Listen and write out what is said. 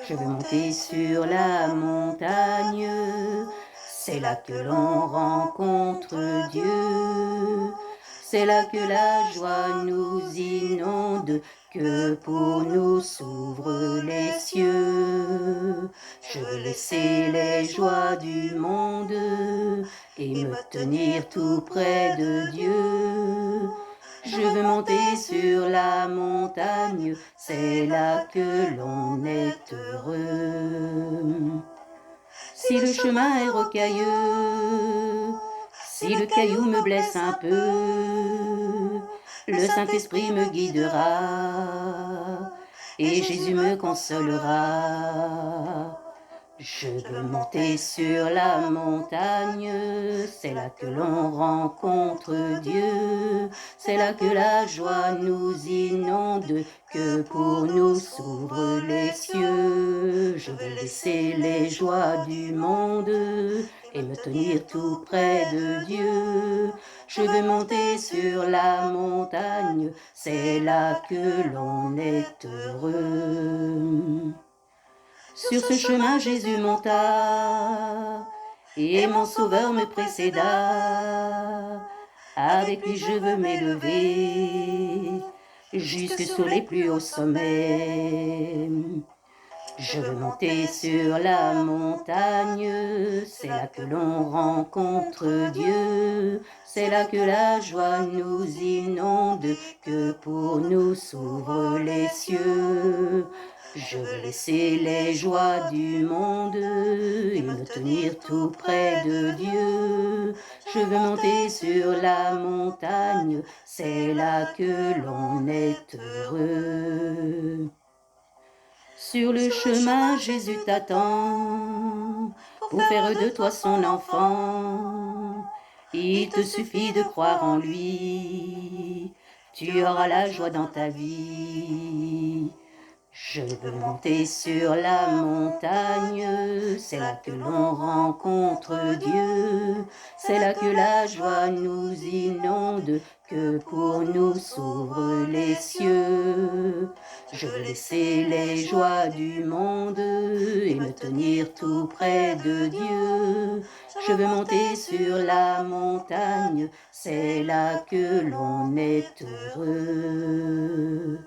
Je veux monter sur la montagne, c'est là que l'on rencontre Dieu. C'est là que la joie nous inonde, que pour nous s'ouvrent les cieux. Je veux laisser les joies du monde et me tenir tout près de Dieu. Je veux monter sur la montagne, c'est là que l'on est heureux. Si le chemin est rocailleux, si le caillou me blesse un peu, le Saint-Esprit me guidera et Jésus me consolera. Je veux monter sur la montagne, c'est là que l'on rencontre Dieu, c'est là que la joie nous inonde, que pour nous s'ouvrent les cieux. Je veux laisser les joies du monde et me tenir tout près de Dieu. Je veux monter sur la montagne, c'est là que l'on est heureux. Sur ce chemin, Jésus monta, et mon Sauveur me précéda. Avec lui, je veux m'élever, jusque sur les plus hauts sommets. Je veux monter sur la montagne, c'est là que l'on rencontre Dieu, c'est là que la joie nous inonde, que pour nous s'ouvrent les cieux. Je veux laisser les joies du monde et me tenir tout près de Dieu. Je veux monter sur la montagne, c'est là que l'on est heureux. Sur le chemin, Jésus t'attend pour faire de toi son enfant. Il te suffit de croire en lui, tu auras la joie dans ta vie. Je veux monter sur la montagne, c'est là que l'on rencontre Dieu, c'est là que la joie nous inonde, que pour nous s'ouvrent les cieux. Je veux laisser les joies du monde et me tenir tout près de Dieu. Je veux monter sur la montagne, c'est là que l'on est heureux.